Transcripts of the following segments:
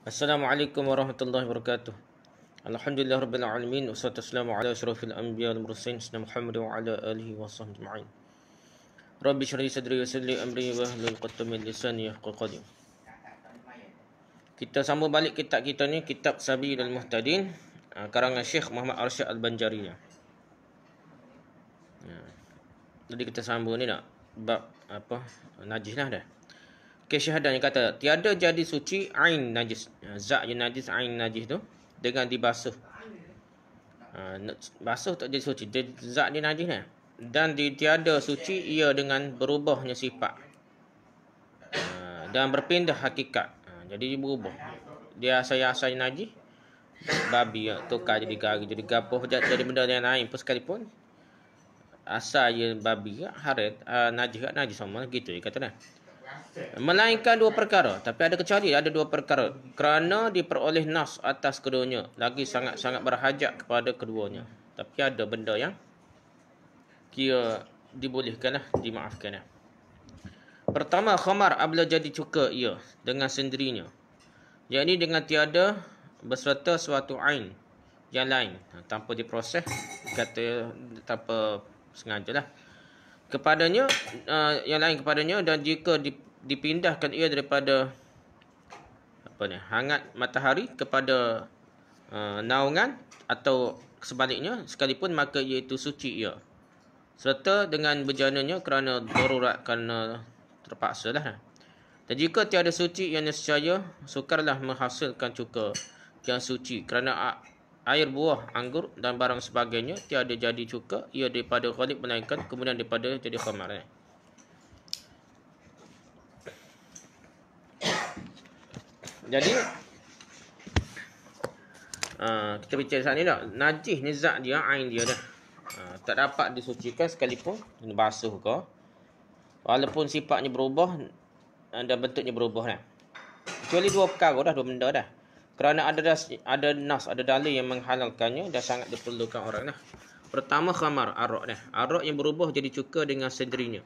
Assalamualaikum warahmatullahi wabarakatuh. Alhamdulillah rabbil alamin wassalatu wassalamu ala asyrafil anbiya wal mursalin sayyidina Muhammad wa ala alihi washabbihi ajma'in. Rabbi shrah li sadri wa yassir li amri wahlul 'uqdatam min lisani yafqahu qawli. Kita sambung balik kitab kita ni, kitab Sabilul Muhtadin, karangan Syekh Muhammad Arsyad Al-Banjari. Jadi kita sambung ni nak bab apa? Najis lah dah. Okey, syahadahnya kata tiada jadi suci ain najis. Zat yang najis, ain najis tu dengan dibasuh. Basuh tak jadi suci. Zat dia najis ni. Dan tiada suci ia dengan berubahnya sifat. Dan berpindah hakikat. Jadi dia berubah. Dia asal najis, babi tukar jadi gari, jadi gapuh, jadi benda yang lain pun sekalipun. Asal dia babi harat, najis sama gitu dia kata dah. Melainkan dua perkara, tapi ada kecuali, ada dua perkara. Kerana diperoleh nas atas keduanya, lagi sangat-sangat berhajat kepada keduanya. Tapi ada benda yang kira dibolehkanlah, dimaafkanlah. Pertama, khamar apabila jadi cuka ia dengan sendirinya. Yakni dengan tiada berserta suatu ain yang lain, tanpa diproses, kata tanpa sengajalah. Kepadanya, yang lain kepadanya, dan jika dipindahkan ia daripada hangat matahari kepada naungan atau sebaliknya sekalipun, maka iaitu suci ia, serta dengan berjananya kerana darurat, kerana terpaksa lah. Dan jika tiada suci yang nescaya sukarlah menghasilkan cuka yang suci, kerana air buah anggur dan barang sebagainya tiada jadi cuka ia daripada ghalib, melainkan kemudian daripada jadi khamar. Jadi kita bicara saat ni dah, najis ni zat dia, ain dia dah, tak dapat disucikan sekalipun basuh ke, walaupun sifatnya berubah dan bentuknya berubah dah. Kecuali dua perkara dah, dua benda dah. Kerana ada nas, ada dalil yang menghalalkannya dan sangat diperlukan orang dah. Pertama, khamar, arak dah. Arak yang berubah jadi cuka dengan sendirinya.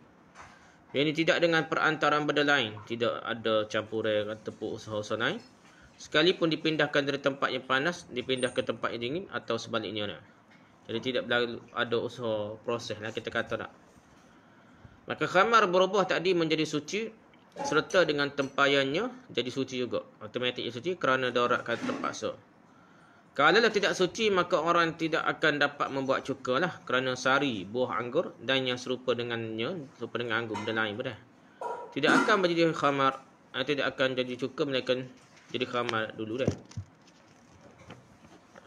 Ini tidak dengan perantaraan benda lain, tidak ada campuran tepuk usaha-usaha lain. Sekalipun dipindahkan dari tempat yang panas, dipindah ke tempat yang dingin atau sebaliknya. Jadi tidak ada usaha proses lah, kita kata tak. Maka khamar berubah tadi menjadi suci, serta dengan tempayannya jadi suci juga. Automatik suci kerana darurat kata terpaksa. Kalau tidak suci, maka orang tidak akan dapat membuat cuka lah, kerana sari buah anggur dan yang serupa dengannya, serupa dengan anggur benda lain pun dah, tidak akan menjadi khamar, tidak akan jadi cuka, melainkan jadi khamar dulu dah.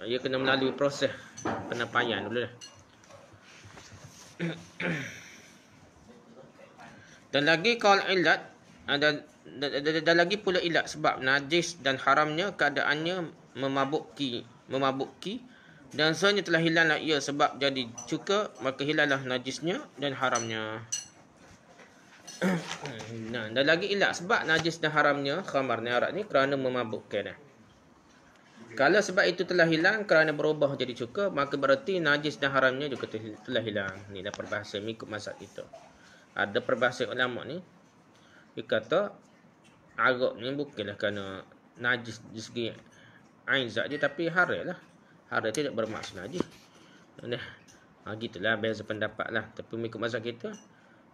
Ia kena melalui proses penampaian dulu dah. Dan lagi kalau ilat, dan lagi pula ilat sebab najis dan haramnya keadaannya memabukki, dan sebenarnya telah hilanglah ia sebab jadi cuka, maka hilanglah najisnya dan haramnya. Dan lagi ilat sebab najis dan haramnya khamar ni, arak ni, kerana memabukkan. Kalau sebab itu telah hilang kerana berubah jadi cuka, maka berarti najis dan haramnya juga telah hilang. Ni dah perbahasan mengikut mazhab kita. Ada perbahasan ulama ni, dia kata arak ni bukanlah kerana najis di segi ain zat dia, tapi haram lah. Haram tidak bermaksud najis. Gitulah beza pendapat lah. Tapi mengikut mazhab kita,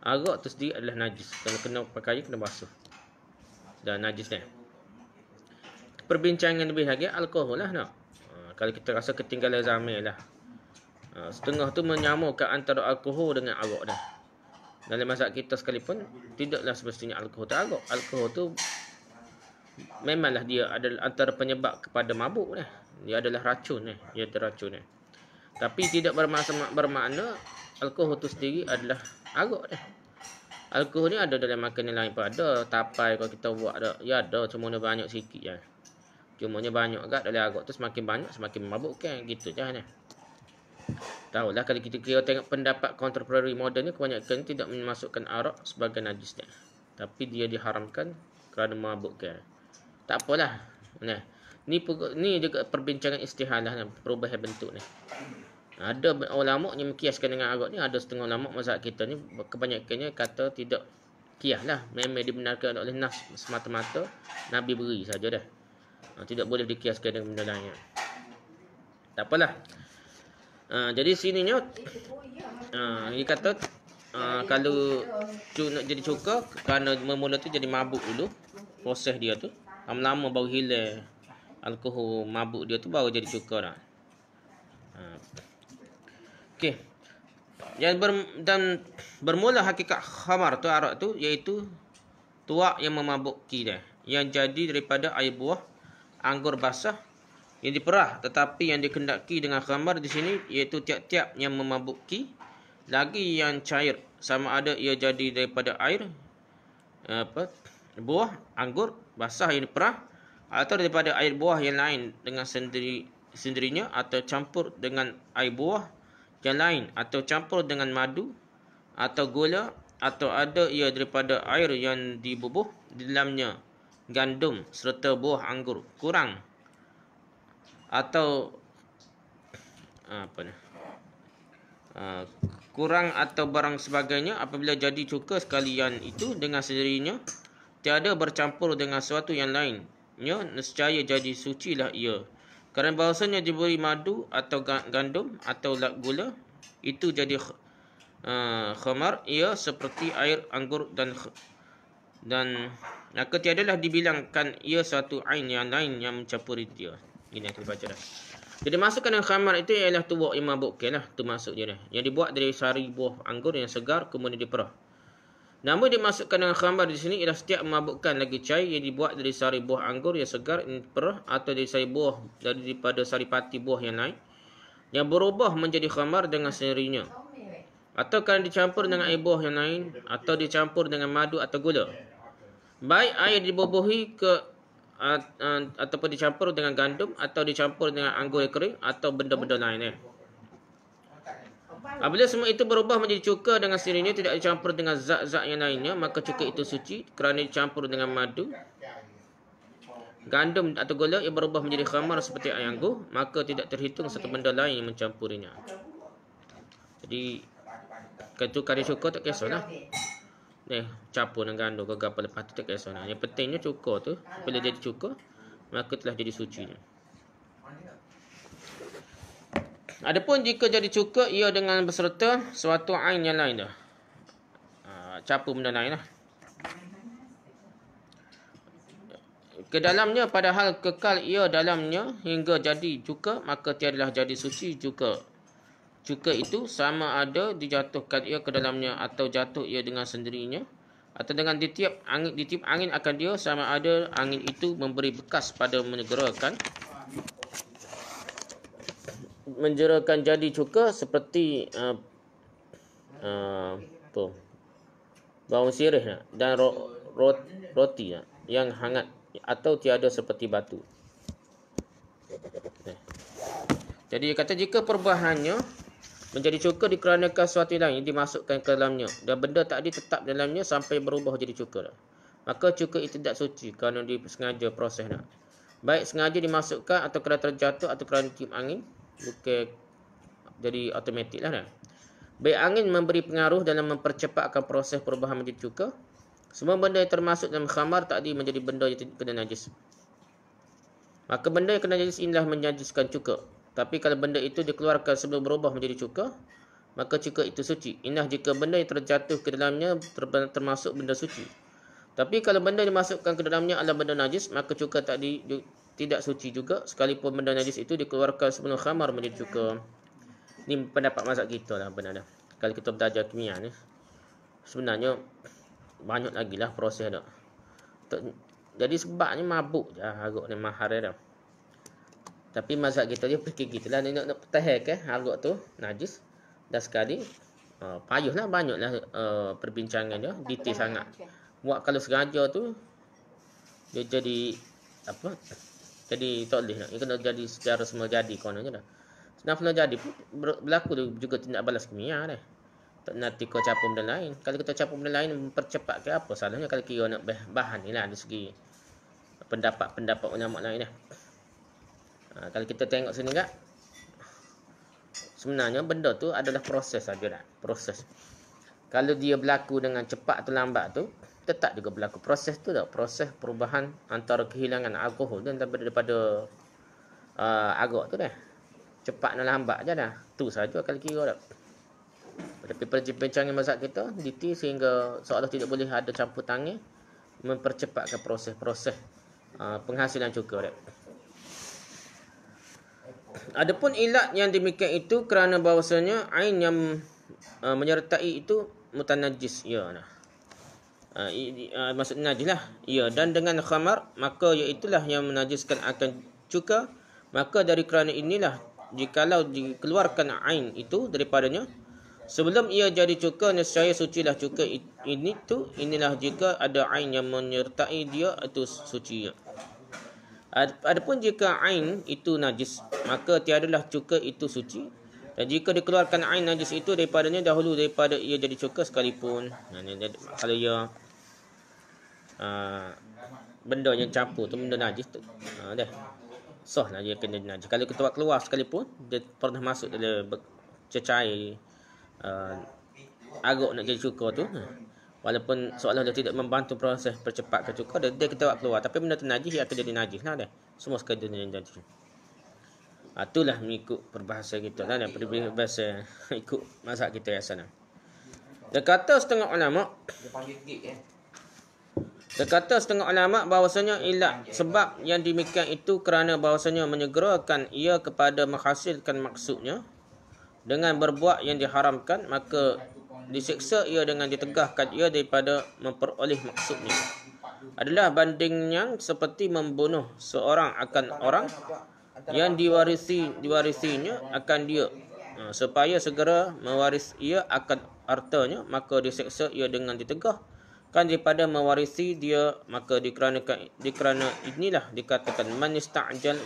arak tu sendiri adalah najis. Kalau kena pakai, kena basuh. Dan najis ni. Perbincangan lebih lagi, alkohol lah nak. Kalau kita rasa ketinggalan zaman lah. Setengah tu menyamakan antara alkohol dengan arak dah. Dalam mazhab kita sekalipun, tidaklah semestinya alkohol tu arak. Alkohol tu memanglah dia adalah antara penyebab kepada mabuk dah. Dia adalah racun dah. Dia terracun dah. Tapi tidak bermakna alkohol tu sendiri adalah arak dah. Alkohol ni ada dalam makanan lain pun ada. Tapai kalau kita buat ada, ya ada, cuma banyak sikit je. Cumanya banyak agak dalam arak tu, semakin banyak semakin memabukkan, gitu je dah. Tahulah kalau kita kira tengok pendapat contemporary moden ni, kebanyakan tidak memasukkan arak sebagai najis dah. Tapi dia diharamkan kerana memabukkan. Tak apalah. Nah, ni juga perbincangan istihalah, perubahan bentuk ni. Ada ulama yang mengkiaskan dengan arak ni, ada setengah ulama mazhab kita ni kebanyakannya kata tidak kias lah, memang dibenarkan oleh nas semata-mata Nabi beri saja dah. Tidak boleh dikiaskan dengan benda lain. Tak apalah. Jadi sininya dia kata kalau nak jadi cuka, kerana mula tu jadi mabuk dulu, proses dia tu lama-lama baru hilang alkohol mabuk dia tu, baru jadi cuka dah. Okey. Dan bermula hakikat khamar tu, arak tu, iaitu tuak yang memabukki dia, yang jadi daripada air buah anggur basah yang diperah, tetapi yang dikendaki dengan khamar di sini iaitu tiap-tiap yang memabukki, lagi yang cair, sama ada ia jadi daripada air buah anggur basah yang diperah, atau daripada air buah yang lain dengan sendirinya, atau campur dengan air buah yang lain, atau campur dengan madu atau gula, atau ada ia daripada air yang dibubuh di dalamnya gandum serta buah anggur kurang, atau kurang atau barang sebagainya. Apabila jadi cuka sekalian itu dengan sendirinya, tiada bercampur dengan sesuatu yang lainnya, nescaya jadi sucilah ia. Kerana bahasanya diberi madu atau gandum atau gula, itu jadi khamar, ia seperti air anggur dan maka tiadalah dibilangkan ia satu ain yang lain yang mencampuri dia. Ini yang kita baca dah. Jadi masukkan yang khamar itu ialah tuak yang mabukkan lah, tu maksud dia dah. Yang dibuat dari sari buah anggur yang segar kemudian diperah. Namun dimasukkan dengan khamar di sini ialah setiap memabukkan lagi cair yang dibuat dari sari buah anggur yang segar yang diperah, atau dari sari buah daripada saripati buah yang lain yang berubah menjadi khamar dengan sendirinya, atau kerana dicampur dengan air buah yang lain, atau dicampur dengan madu atau gula, baik air dibubuhi ataupun dicampur dengan gandum, atau dicampur dengan anggur yang kering, atau benda-benda lain. Apabila semua itu berubah menjadi cuka dengan sendirinya, tidak dicampur dengan zat-zat yang lainnya, maka cuka itu suci. Kerana dicampur dengan madu, gandum atau gula yang berubah menjadi khamar seperti air anggur, maka tidak terhitung satu benda lain yang mencampurinya. Jadi kalau kari cuka tak kisahlah. Campur dengan gandum ke apa lepas tu tak kisahlah. Yang pentingnya cuka tu bila jadi cuka, maka telah jadi suci. Adapun jika jadi cuka ia dengan berserta suatu ain yang lain dah. Campur benda lain lah. Ke dalamnya, padahal kekal ia dalamnya hingga jadi cuka, maka tiadalah jadi suci cuka. Cuka itu sama ada dijatuhkan ia ke dalamnya, atau jatuh ia dengan sendirinya, atau dengan ditiup angin akan dia, sama ada angin itu memberi bekas pada menjerakan jadi cuka, seperti bawang sirih dan roti yang hangat, atau tiada seperti batu. Jadi kata jika perubahannya menjadi cuka dikarenakan sesuatu lain dimasukkan ke dalamnya, dan benda tadi tetap dalamnya sampai berubah jadi cuka, maka cuka itu tidak suci kerana disengaja prosesnya. Baik sengaja dimasukkan, atau kerana terjatuh, atau kerana tiup angin, bukan jadi automatik lah. Baik angin memberi pengaruh dalam mempercepatkan proses perubahan menjadi cuka. Semua benda yang termasuk dalam khamar tadi menjadi benda yang kena najis. Maka benda yang kena najis inilah menajiskan cuka. Tapi kalau benda itu dikeluarkan sebelum berubah menjadi cuka, maka cuka itu suci. Inah jika benda yang terjatuh ke dalamnya termasuk benda suci. Tapi kalau benda yang dimasukkan ke dalamnya adalah benda najis, maka cuka tadi tidak suci juga, sekalipun benda najis itu dikeluarkan sebelum khamar menjadi cuka. Ini pendapat mazhab kita lah benar dah. Kalau kita belajar kimia ni, sebenarnya banyak lagi lah proses dah. Jadi sebabnya mabuk je haruk ni mahar dah. Tapi mazhab kita dia fikir gitulah, nak pertahankan haruk tu najis. Dah sekali payuhlah, banyaklah perbincangan dia, detail sangat. Buat kalau sengaja tu dia jadi apa? Jadi tak boleh nak. Ia kena jadi secara semua jadi kononnya dah. Senang jadi pun berlaku juga tindak balas kimia dah. Tak nanti kau campur benda lain. Kalau kita campur benda lain mempercepat ke apa salahnya kalau kira nak bahan ni lah dari segi pendapat ulama lain dah. Kalau kita tengok sini tak, sebenarnya benda tu adalah proses saja dah. Proses. Kalau dia berlaku dengan cepat atau lambat tu tetap juga berlaku proses tu tak, proses perubahan antara kehilangan alkohol dan daripada arak tu dah. Cepat dan lambat je dah. Tu saja kalau kira dah. Tapi perbincangan mazhab kita diti sehingga seolah tidak boleh ada campur tangan mempercepatkan proses-proses penghasilan cuka dah. Adapun ilat yang demikian itu kerana bahawasanya ain yang menyertai itu mutanajis, ya nah. Maksud najis lah. Ya, dan dengan khamar maka iaitulah yang menajiskan akan cuka. Maka dari kerana inilah jikalau dikeluarkan ain itu daripadanya sebelum ia jadi cuka, nescaya sucilah cuka ini tu. Inilah jika ada ain yang menyertai dia itu suci. Adapun jika ain itu najis, maka tiadalah cuka itu suci. Dan jika dikeluarkan ain najis itu daripadanya dahulu daripada ia jadi cuka sekalipun. Kalau ia benda yang campur tu benda najis tu, dah sah lah dia kena najis. Kalau kita buat keluar sekalipun dia pernah masuk dalam cecair arak nak jadi cuka tu, walaupun seolah dia tidak membantu proses percepatkan cuka, dia kita buat keluar, tapi benda tu najis, dia akan jadi najis lah dah. Semua sekali dia najis. Itulah mengikut perbahasan kita lah, dan perbahasan ikut mazhab kita yang sana. Dia kata setengah ulama, bahawasanya ilat sebab yang demikian itu kerana bahawasanya menyegerakan ia kepada menghasilkan maksudnya dengan berbuat yang diharamkan, maka diseksa ia dengan ditegahkan ia daripada memperoleh maksudnya. Adalah bandingnya seperti membunuh seorang akan orang yang diwarisinya akan dia, supaya segera mewaris ia akan hartanya, maka diseksa ia dengan ditegahkan daripada mewarisi dia. Maka dikerana inilah dikatakan man ista'jal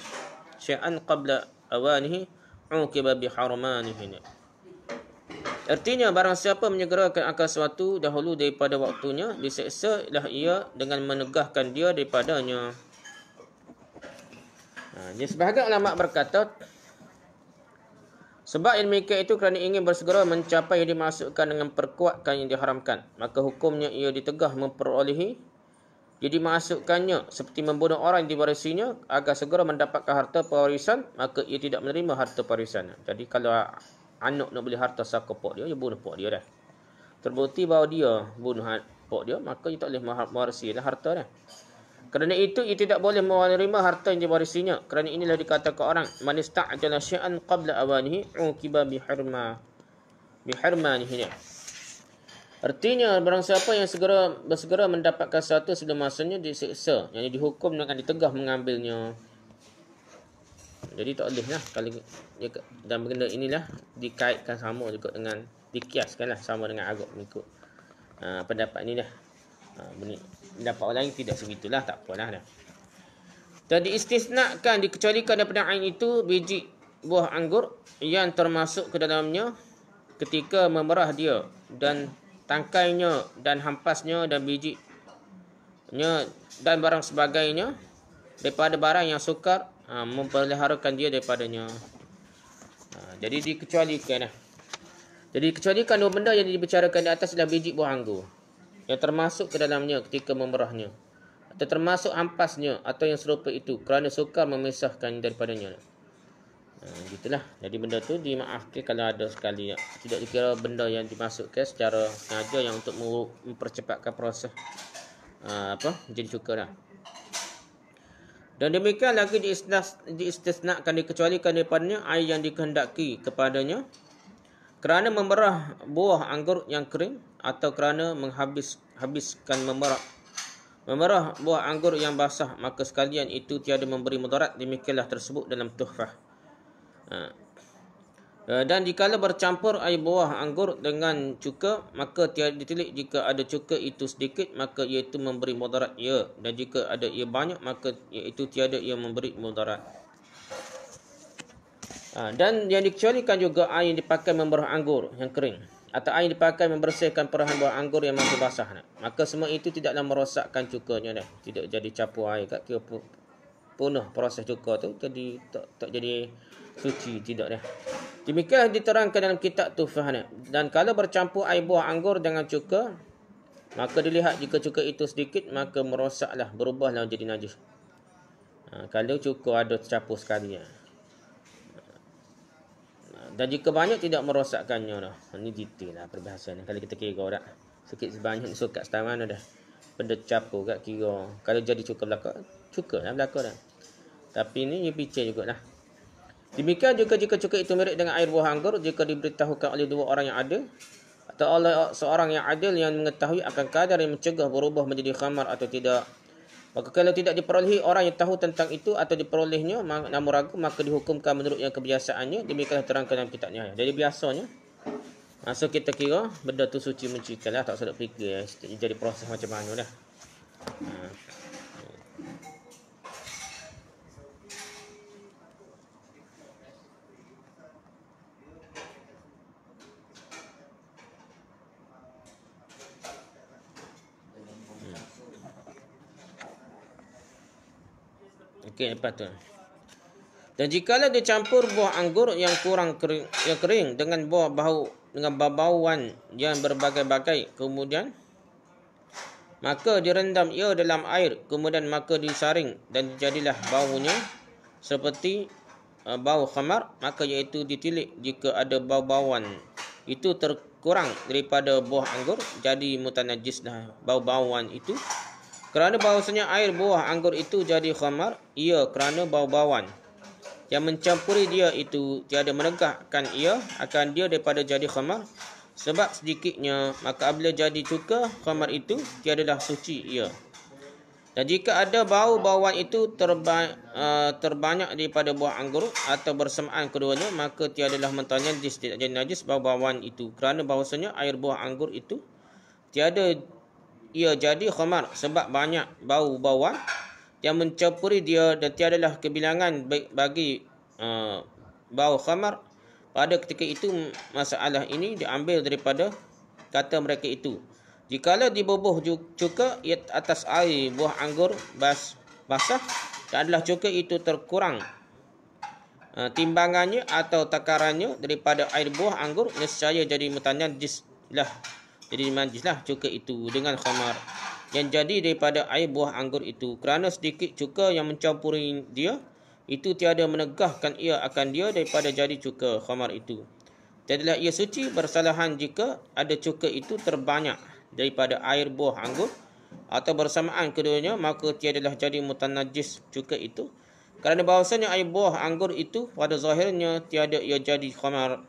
syai'an qabla awanihi uqiba biharmanihi. Artinya barang siapa menyegerakan akan sesuatu dahulu daripada waktunya, diseksa lah ia dengan menegahkan dia daripadanya. Jadi sebahagian ulama berkata sebab yang demikian itu kerana ingin bersegera mencapai yang dimasukkan dengan perkuatkan yang diharamkan, maka hukumnya ia ditegah memperolehi. Jadi masukkannya seperti membunuh orang yang diwarisinya agar segera mendapatkan harta pewarisan, maka ia tidak menerima harta pewarisan. Jadi kalau anak nak beli harta saka pok dia bunuh pok dia dah. Terbukti bahawa dia bunuh pok dia, maka ia tak boleh mewarisi dah harta dah. Kerana itu ia tidak boleh menerima harta yang diwarisinya. Kerana inilah dikatakan orang man ista'jala syai'an qabla awanihi uqiba biharmanihi. Artinya barang siapa yang bersegera mendapatkan sesuatu sebelum masanya disiksa, yang dihukum dengan ditegah mengambilnya. Jadi tak boleh lah kalau dan benda inilah dikaitkan sama juga dengan dikiaskanlah sama dengan arak mengikut pendapat ini dah. Pendapat orang lain tidak sebegitulah, tak apalah dah. Dan diistisnakan, dikecualikan daripada ain itu biji buah anggur yang termasuk ke dalamnya ketika memerah dia, dan tangkainya dan hampasnya dan bijinya dan barang sebagainya daripada barang yang sukar mempeliharakan dia daripadanya. Jadi dikecualikan. Jadi dikecualikan dua benda yang dibicarakan di atas adalah biji buah anggur yang termasuk ke dalamnya ketika memerahnya, atau termasuk ampasnya atau yang serupa itu kerana sukar memisahkan daripadanya. Gitulah. Jadi benda tu dimaafkan kalau ada sekali tidak dikira benda yang dimasukkan secara sengaja yang untuk mempercepatkan proses jadi cuka dah. Dan demikian lagi diistisnakan, dikecualikan daripadanya air yang dikehendaki kepadanya kerana memerah buah anggur yang kering, atau kerana habiskan memerah buah anggur yang basah, maka sekalian itu tiada memberi mudarat. Demikianlah tersebut dalam Tuhfah. Dan jikalau bercampur air buah anggur dengan cuka, maka tiada ditilik jika ada cuka itu sedikit, maka iaitu memberi mudarat ia, dan jika ada ia banyak, maka iaitu tiada ia memberi mudarat. Dan yang dikecualikan juga air yang dipakai memerah anggur yang kering, atau air yang dipakai membersihkan perahan buah anggur yang masih basah. Maka semua itu tidaklah merosakkan cukanya dah. Tidak jadi campur air kat kira punah proses cuka tu, jadi tak jadi suci, tidak dah. Demikianlah diterangkan dalam kitab Tuhfah. Dan kalau bercampur air buah anggur dengan cuka, maka dilihat jika cuka itu sedikit, maka merosaklah, berubahlah jadi najis. Kalau cuka ada tercampur sekali. Dan jika banyak tidak merosakkannya dah. Ini detail lah perbahasan. Kalau kita kira dah. Sikit sebanyak ni kat setara mana dah. Benda tercampur kat kira. Kalau jadi cuka belaka, cuka lah belaka dah. Tapi ni picit jugalah. Demikian juga jika cuka itu mirip dengan air buah anggur, jika diberitahukan oleh dua orang yang adil atau oleh seorang yang adil yang mengetahui akan kadar yang mencegah berubah menjadi khamar atau tidak, maka kalau tidak diperolehi orang yang tahu tentang itu atau diperolehnya namun ragu, maka dihukumkan menurut yang kebiasaannya. Demikianlah terangkan dalam kitabnya. Jadi biasanya masa kita kira benda tu suci mencikan lah, tak sedap fikir jadi proses macam mana dah. Okey, lepas tu. Dan jikalau dicampur buah anggur yang kering dengan buah bau-bauan yang berbagai-bagai, kemudian maka direndam ia dalam air, kemudian maka disaring dan jadilah baunya seperti bau khamar, maka iaitu ditilik jika ada bau-bauan itu terkurang daripada buah anggur, jadi mutanajislah bau-bauan itu. Kerana bahawasanya air buah anggur itu jadi khamar, ia kerana bau-bauan yang mencampuri dia itu tiada menegakkan ia akan dia daripada jadi khamar sebab sedikitnya, maka apabila jadi cuka khamar itu tiadalah suci ia. Dan jika ada bau-bauan itu terbanyak daripada buah anggur atau bersamaan keduanya, maka tiadalah mentah najis, tidak jadi najis bau-bauan itu, kerana bahawasanya air buah anggur itu tiada ia jadi khamar sebab banyak bau-bauan yang mencampuri dia dan tiadalah kebilangan bagi bau khamar. Pada ketika itu masalah ini diambil daripada kata mereka itu, jikalau dibubuh cuka atas air buah anggur basah dan adalah cuka itu terkurang timbangannya atau takarannya daripada air buah anggur, nescaya jadi mutanajis lah. Jadi najislah cuka itu dengan khamar yang jadi daripada air buah anggur itu, kerana sedikit cuka yang mencampuri dia itu tiada menegahkan ia akan dia daripada jadi cuka khamar itu. Tiadalah ia suci bersalahan jika ada cuka itu terbanyak daripada air buah anggur atau bersamaan keduanya, maka tiadalah jadi mutanajis cuka itu, kerana bahawasanya air buah anggur itu pada zahirnya tiada ia jadi khamar.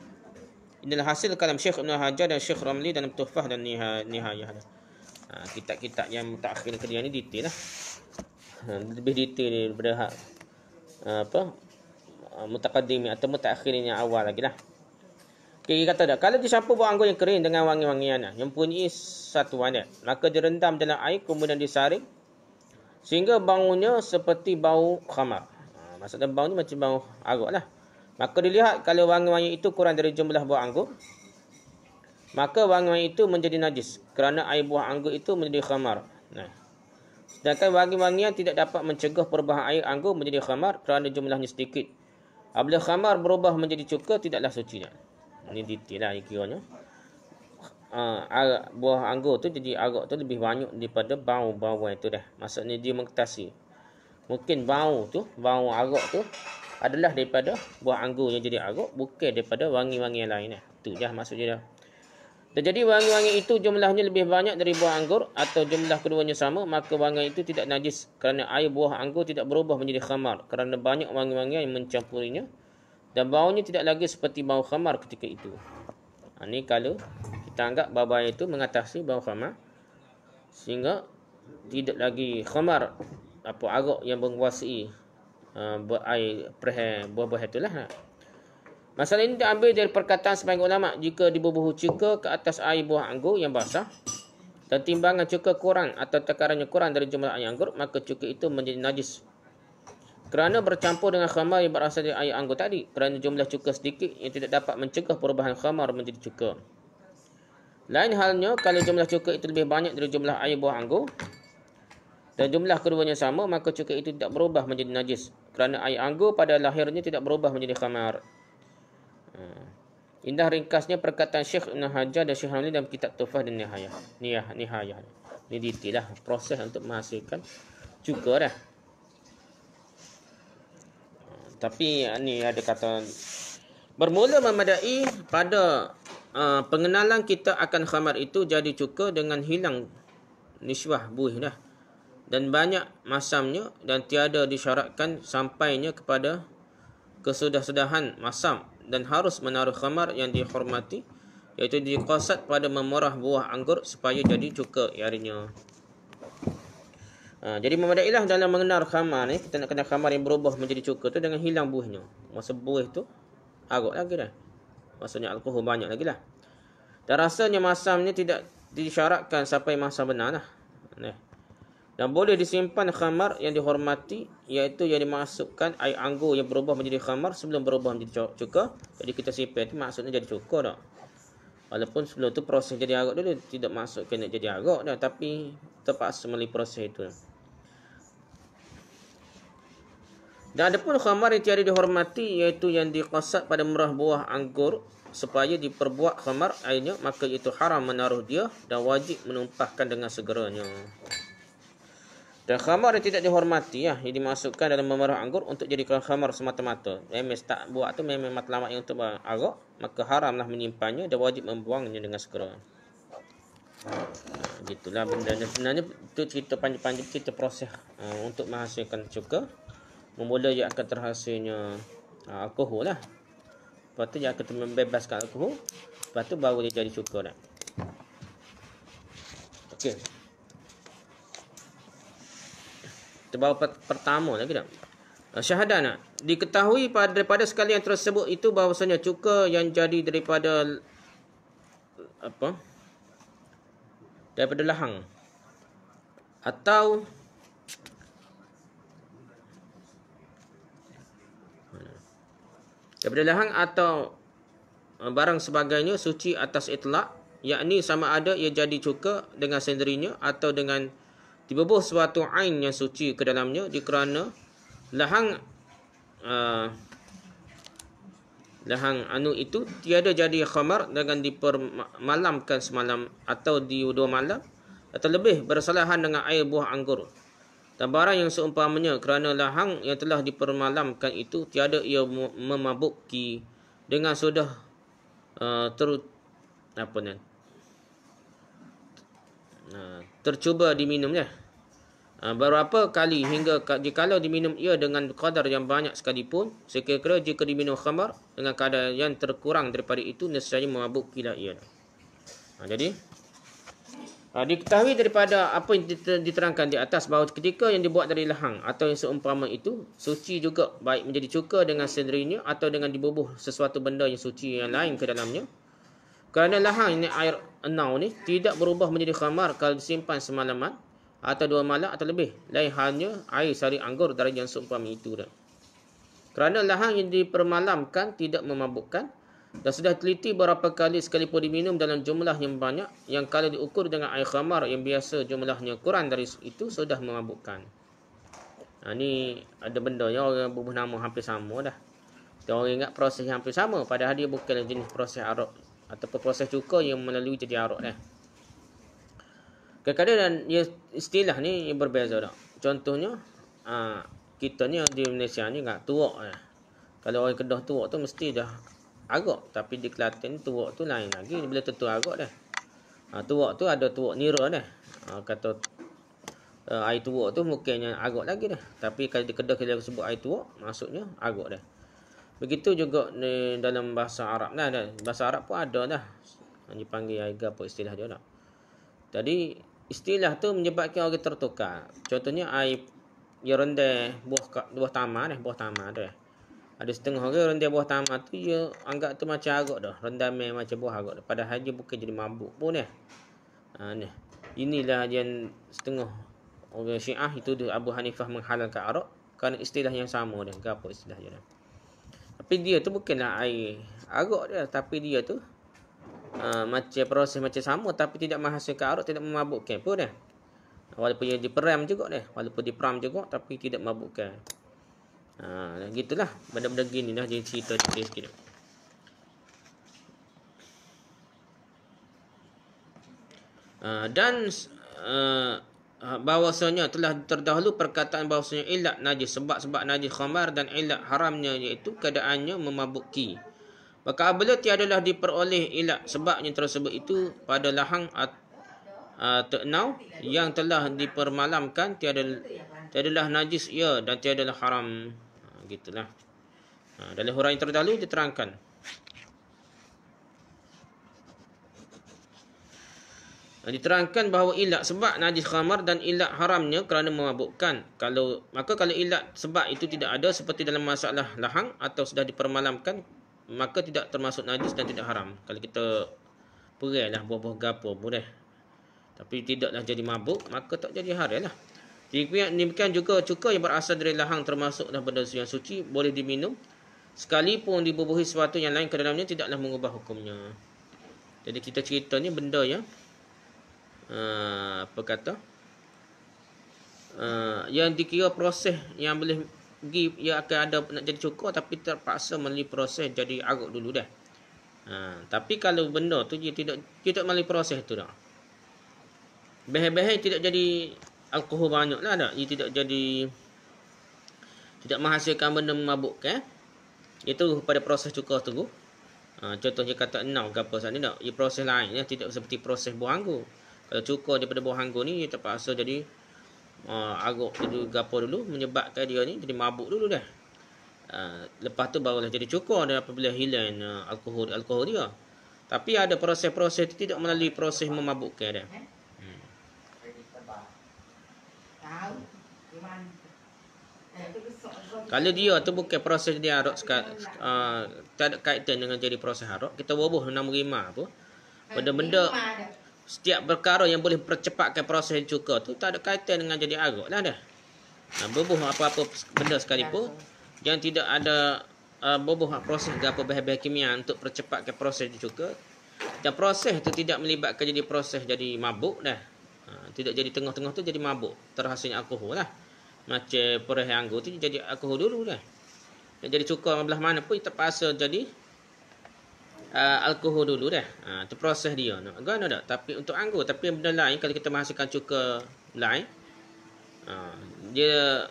Inilah hasil kalam Syekh Ibn Hajar dan Syekh Ramli dalam Tuhfah dan Nihayah. Kitab-kitab yang mutakhir ke dia ni detail lah. Lebih detail daripada mutaqaddim atau mutakhir yang awal lagi lah. Okay, dia kata dah, kalau dicampur buah anggur yang kering dengan wangi-wangian yang mempunyai satu warna, maka direndam dalam air kemudian disaring sehingga baunya seperti bau khamar. Maksudnya bau ni macam bau arak lah. Maka dilihat kalau wangi-wangi itu kurang dari jumlah buah anggur, maka wangi-wangi itu menjadi najis kerana air buah anggur itu menjadi khamar. Sedangkan wangi-wangian tidak dapat mencegah perubahan air anggur menjadi khamar kerana jumlahnya sedikit. Apabila khamar berubah menjadi cuka, tidaklah suci. Ini detail lah kiranya. Buah anggur tu jadi arak tu lebih banyak daripada bau-bauan itu dah. Maksudnya dia mengetasi. Mungkin bau arak tu adalah daripada buah anggur yang jadi arak, bukan daripada wangi-wangi yang lain. Itu je maksudnya dah. Dan jadi wangi-wangi itu jumlahnya lebih banyak dari buah anggur atau jumlah keduanya sama, maka wangi itu tidak najis kerana air buah anggur tidak berubah menjadi khamar kerana banyak wangi-wangi yang mencampurinya dan baunya tidak lagi seperti bau khamar ketika itu. Ini kalau kita anggap bau itu mengatasi bau khamar sehingga tidak lagi khamar arak yang menguasai air buah-buah itulah. Masalah ini diambil dari perkataan sebagian ulama, jika dibubuh cuka ke atas air buah anggur yang basah dan timbangan cuka kurang atau takarannya kurang dari jumlah air anggur, maka cuka itu menjadi najis kerana bercampur dengan khamar yang berasal dari air anggur tadi, kerana jumlah cuka sedikit yang tidak dapat mencegah perubahan khamar menjadi cuka. Lain halnya kalau jumlah cuka itu lebih banyak dari jumlah air buah anggur dan jumlah keduanya sama, maka cuka itu tidak berubah menjadi najis kerana air anggur pada lahirnya tidak berubah menjadi khamar. Indah ringkasnya perkataan Syekh Ibn Hajar dan Syekh Hamli dalam kitab Tuhfah dan Nihayah. Ini detail lah proses untuk menghasilkan cuka dah. Tapi ni ada kata bermula memadai pada pengenalan kita akan khamar itu jadi cuka dengan hilang nisbah buih dah. Dan banyak masamnya dan tiada disyaratkan sampainya kepada kesudah-sudahan masam dan harus menaruh khamar yang dihormati, iaitu diqasad pada memerah buah anggur supaya jadi cuka iarinya. Jadi memadailah dalam mengenal khamar ni, kita nak kenal khamar yang berubah menjadi cuka tu dengan hilang buihnya. Masa buih tu arak lagi dah, maksudnya alkohol banyak lagi lah. Dan rasanya masamnya tidak disyaratkan sampai masa benar lah. Dan boleh disimpan khamar yang dihormati, iaitu yang dimasukkan air anggur yang berubah menjadi khamar sebelum berubah menjadi cuka. Jadi kita simpan itu maksudnya jadi cuka dah. Walaupun sebelum tu proses jadi arak dulu tidak masuk kena jadi arak dah, tapi terpaksa melalui proses itu. Dan ada pun khamar yang tiada dihormati, iaitu yang diqasad pada merah buah anggur supaya diperbuat khamar airnya, maka itu haram menaruh dia dan wajib menumpahkan dengan segeranya. Dan khamar yang tidak dihormati yang dimasukkan dalam memerah anggur untuk jadikan khamar semata-mata. Memang tak buat tu memang matlamat yang untuk arak, maka haramlah menyimpannya dan wajib membuangnya dengan segera. Gitulah benda ni. Sebenarnya tu cerita panjang-panjang kita proses untuk menghasilkan cuka. Memula ia akan terhasilnya alkohol lah. Lepas tu dia akan membebaskan alkohol. Lepas tu baru dia jadi cuka dah. Okey. Bahawa pertama lagi tak? Syahadana diketahui daripada sekalian tersebut itu bahawasanya cuka yang jadi daripada daripada lahang atau daripada lahang atau barang sebagainya suci atas itlak, yakni sama ada ia jadi cuka dengan sendirinya atau dengan dibubuh suatu ain yang suci ke dalamnya, kerana lahang itu tiada jadi khamar dengan dipermalamkan semalam atau di 2 malam atau lebih bersalahan dengan air buah anggur. Dan barang yang seumpamanya, kerana lahang yang telah dipermalamkan itu tiada ia memabuki dengan sudah tercuba diminumnya. Berapa kali hingga jikalau diminum ia dengan kadar yang banyak sekalipun, sekira-kira jika diminum khamar dengan kadar yang terkurang daripada itu, nescaya memabukilah ia. Jadi diketahui daripada apa yang diterangkan di atas bahawa ketika yang dibuat dari lahang atau yang seumpama itu suci juga, baik menjadi cuka dengan sendirinya atau dengan dibubuh sesuatu benda yang suci yang lain ke dalamnya. Kerana lahang ini air enau ni tidak berubah menjadi khamar kalau disimpan semalaman atau 2 malam atau lebih. Lain halnya air sari anggur dari yang seumpama itu dah. Kerana lahang yang dipermalamkan tidak memabukkan dan sudah teliti beberapa kali sekalipun diminum dalam jumlah yang banyak, yang kalau diukur dengan air khamar yang biasa jumlahnya kurang dari itu sudah memabukkan. Ni ada benda yang orang bubuh nama hampir sama dah. Dan orang ingat proses yang hampir sama, padahal dia bukan jenis proses arak ataupun proses cuka yang melalui jadi arak dah. Kadang-kadang istilah ni berbeza dah. Contohnya kita ni di Malaysia ni enggak tuak dah. Kalau orang Kedah tuak tu mesti dah arak, tapi di Kelantan tuak tu lain lagi, bila tentu arak dah. Tuak tu ada tuak nira dah. Kata air tuak tu mungkinnya arak lagi dah. Tapi kalau di Kedah kita sebut air tuak, maksudnya arak dah. Begitu juga dalam bahasa Arab dah. Bahasa Arab pun ada dah. Dipanggil air apa istilah dia dah. Jadi istilah tu menyebabkan orang tertukar. Contohnya air yang rendah buah tamar dah. Ada setengah orang rendah buah tamar tu dia anggap tu macam arak dah. Rendah macam buah arak dah. Padahal dia bukan jadi mabuk pun dah. Ni. Inilah yang setengah orang Syiah itu Abu Hanifah menghalalkan arak kerana istilah yang sama dah. Apa istilah dia dah. Tapi dia tu bukanlah air arak dia, tapi dia tu macam proses macam sama tapi tidak menghasilkan arak, tidak memabukkan pun dah. Walaupun dia diperam juga dah, walaupun diperam juga tapi tidak memabukkan. Gitulah benda-benda gini dah jadi cerita sikit. Dan bahawasanya telah terdahulu perkataan bahawasanya ilat najis, sebab najis khamar dan ilat haramnya iaitu keadaannya memabukki. Maka apabila tiadalah diperoleh ilat sebabnya tersebut itu pada lahang teknau yang telah dipermalamkan, tiadalah najis ia dan tiadalah haram. Gitulah. Dalam huraian terdahulu diterangkan. Diterangkan bahawa ilat sebab najis khamar dan ilat haramnya kerana memabukkan. Kalau ilat sebab itu tidak ada seperti dalam masalah lahang atau sudah dipermalamkan, maka tidak termasuk najis dan tidak haram. Kalau kita perailah buah-buah gapo boleh, tapi tidaklah jadi mabuk, maka tak jadi haram lah. Demikian juga cuka yang berasal dari lahang termasuklah benda yang suci, boleh diminum sekalipun dibubuhi sesuatu yang lain ke dalamnya, tidaklah mengubah hukumnya. Jadi kita cerita ni benda yang yang dikira proses yang boleh ia akan ada nak jadi cuka, tapi terpaksa melalui proses jadi arak dulu dah. Tapi kalau benda tu dia tidak melalui proses tu dah, bahan-bahan tidak jadi alkohol banyak lah dah, ia tidak menghasilkan benda memabukkan, itu pada proses cuka tu. Contohnya kata enau ke apa sana tak, ia proses lain ya, tidak seperti proses buah anggur. Kalau cuka daripada buah anggur ni, dia terpaksa jadi arak dulu, gapo dulu, menyebabkan dia ni jadi mabuk dulu dah. Lepas tu barulah jadi cuka dan apabila hilang alkohol dia. Tapi ada proses-proses itu tidak melalui proses memabukkan dah. Kalau dia tu bukan proses dia arak tak ada kaitan dengan jadi proses arak, kita bubuh nama rima apa, benda-benda setiap perkara yang boleh percepatkan proses cuka tu tak ada kaitan dengan jadi arak lah dah. Bubuh apa-apa benda sekalipun yang tidak ada bubuh proses apa bahan-bahan kimia untuk percepatkan proses cuka, dan proses tu tidak melibatkan jadi proses jadi mabuk dah. Tidak jadi tengah-tengah tu jadi mabuk, terhasilnya alkohol lah. Macam perih anggur tu jadi alkohol dulu dah. Jadi cuka belah mana pun terpaksa jadi alkohol dulu dah. Tu proses dia nak gana dak. Tapi untuk anggur, tapi benda lain kalau kita menghasilkan cuka lain, dia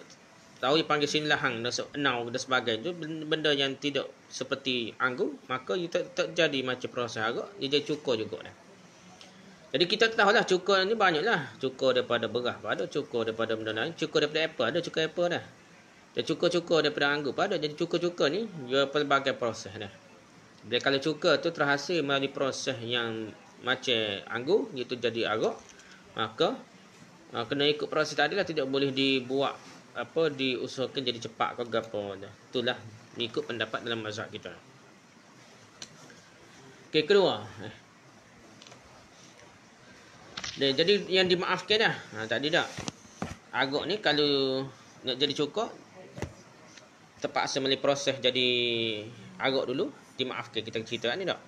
tahu dipanggil sini lahang dan enau dan sebagainya, tu benda yang tidak seperti anggur, maka dia tak jadi macam proses arak, dia jadi cuka juga dah. Jadi kita tahulah cuka ni banyaklah. Cuka daripada beras ada, cuka daripada benda lain, cuka daripada apple ada, cuka apple dah. Dan cuka-cuka daripada anggur pada. Jadi cuka-cuka ni dia pelbagai proses dah. Jadi kalau cuka tu terhasil melalui proses yang macam anggur, iaitu jadi arak, maka kena ikut proses tadi lah, tidak boleh dibuat diusahakan jadi cepat ke gapo dah. Itulah ikut pendapat dalam mazhab kita. Okey, kedua. Jadi yang dimaafkan dah. Tadi dah. Arak ni kalau nak jadi cuka, terpaksa melalui proses jadi arak dulu, dimaafkan. Kita cerita ni dah.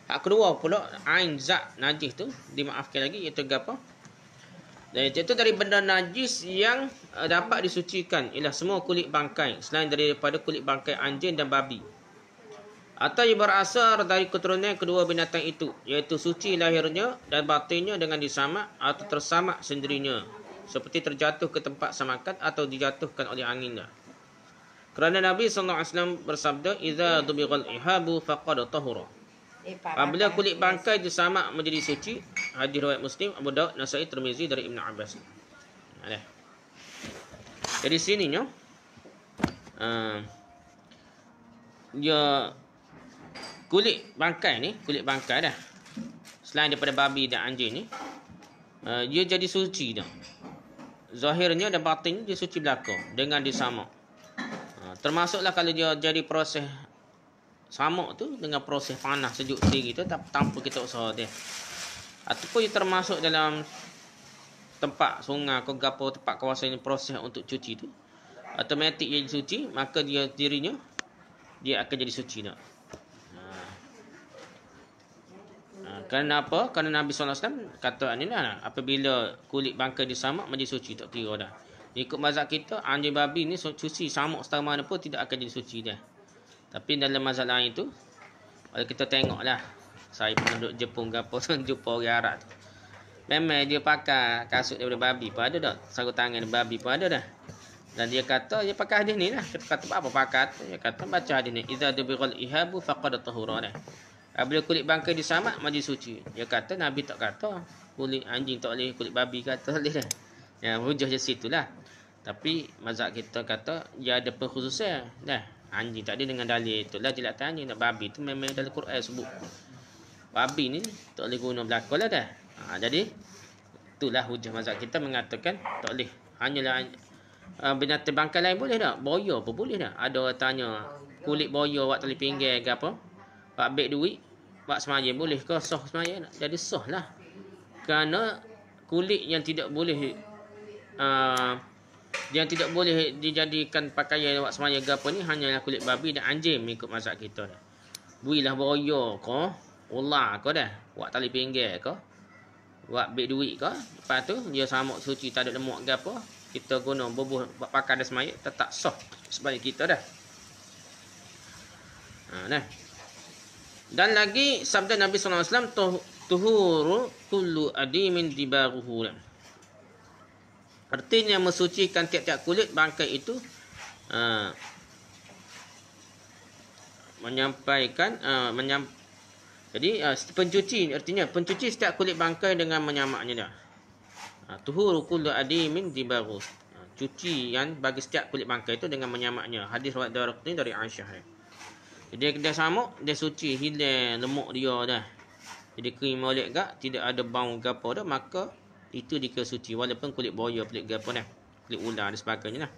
Hak kedua pula, ain zat najis tu dimaafkan lagi, iaitu apa? Dan itu dari benda najis yang dapat disucikan ialah semua kulit bangkai selain daripada kulit bangkai anjing dan babi, atau yang berasal dari keturunan kedua binatang itu, iaitu suci lahirnya dan batinnya dengan disamak atau tersamak sendirinya, seperti terjatuh ke tempat samakan atau dijatuhkan oleh angin. Kerana Nabi SAW bersabda, "Idza dubighal ihabu faqad tahura." Apabila kulit bangkai disamak menjadi suci. Hadis riwayat Muslim, Abu Daud, Nasai, Tirmizi dari Ibn Abbas. Jadi sininya dia kulit bangkai dah, selain daripada babi dan anjing ni, dia jadi suci dah. Zahirnya dan batinnya dia suci belaka dengan disamak. Termasuklah kalau dia jadi proses samak tu dengan proses panas sejuk sendiri tu tanpa kita usaha dia. Ataupun dia termasuk dalam tempat sungai ke gapo, tempat kawasan yang proses untuk cuci tu, automatik jadi suci, maka dirinya akan jadi suci dah. Kerana apa? Kerana Nabi SAW kata ni lah, apabila kulit bangkai disamak menjadi suci, tak kira dah. Ikut mazhab kita, anjing babi ni suci samak setara mana pun tidak akan jadi suci dah. Tapi dalam mazhab lain tu, kalau kita tengok lah, saya pernah duduk Jepun ke apa, jumpa orang Arab tu, Memang dia pakai kasut daripada babi pun ada dah. Sarung tangan babi pun ada dah. Dan dia kata dia pakai hadis ni lah. Kita kata apa pakai? Dia kata baca hadis ni. Idza dubighal ihabu faqad tahura dah. Apabila kulit bangkai disamak mandi suci. Dia kata Nabi tak kata kulit anjing tak boleh, kulit babi kata boleh dah. Ya, hujah je situlah. Tapi mazhab kita kata dia ada perkhususan dah. Anjing tak ada dengan dalil itulah dia nak tanya. Nak babi tu memang dalam Quran sebut. Babi ni tak boleh guna belakang lah dah. Jadi itulah hujah mazhab kita mengatakan tak boleh. Hanyalah binatang bangkai lain boleh tak? Boya pun boleh tak? Ada orang tanya kulit boya buat tali pinggir ke apa? Buat ambil duit, buat semaya boleh ke? Sah semaya nak? Jadi sah lah. Kerana kulit yang tidak boleh dijadikan pakaian buat semaya ke apa ni hanyalah kulit babi dan anjing mengikut mazhab kita dah. Builah boya ke, ular ke dah, buat tali pinggir ke, buat ambil duit ke, lepas tu dia samak suci tak ada lemak ke apa, kita guna bubuh buat pakai dah semaya tetap sah sebagai kita dah. Nah. Dan lagi sabda Nabi sallallahu alaihi wasallam tuhuru kullu adimin dibaruhu. Artinya mensucikan tiap-tiap kulit bangkai itu jadi pencuci artinya pencuci setiap kulit bangkai dengan menyamaknya dah. Tuhuru kullu adimin dibaruhu. Cucian bagi setiap kulit bangkai itu dengan menyamaknya. Hadis riwayat Daraqutni dari Aisyah. Jadi dia samak, dia suci, hilang lemak dia dah. Jadi kering molek gak, tidak ada bau gapo dah, maka itu dikira suci walaupun kulit boya, kulit gapo dah, kulit ular dan sebagainya lah.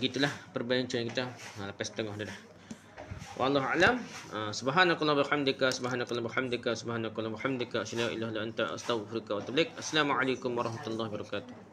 Gitulah perbincangan kita. Lepas setengah dah. Wallahu a'lam. Subhanakallah bihamdika, subhanakallah bihamdika, subhanakallah bihamdika, asyhadu an la ilaha illa anta, astaghfiruka wa atubu ilaik. Assalamualaikum warahmatullahi wabarakatuh.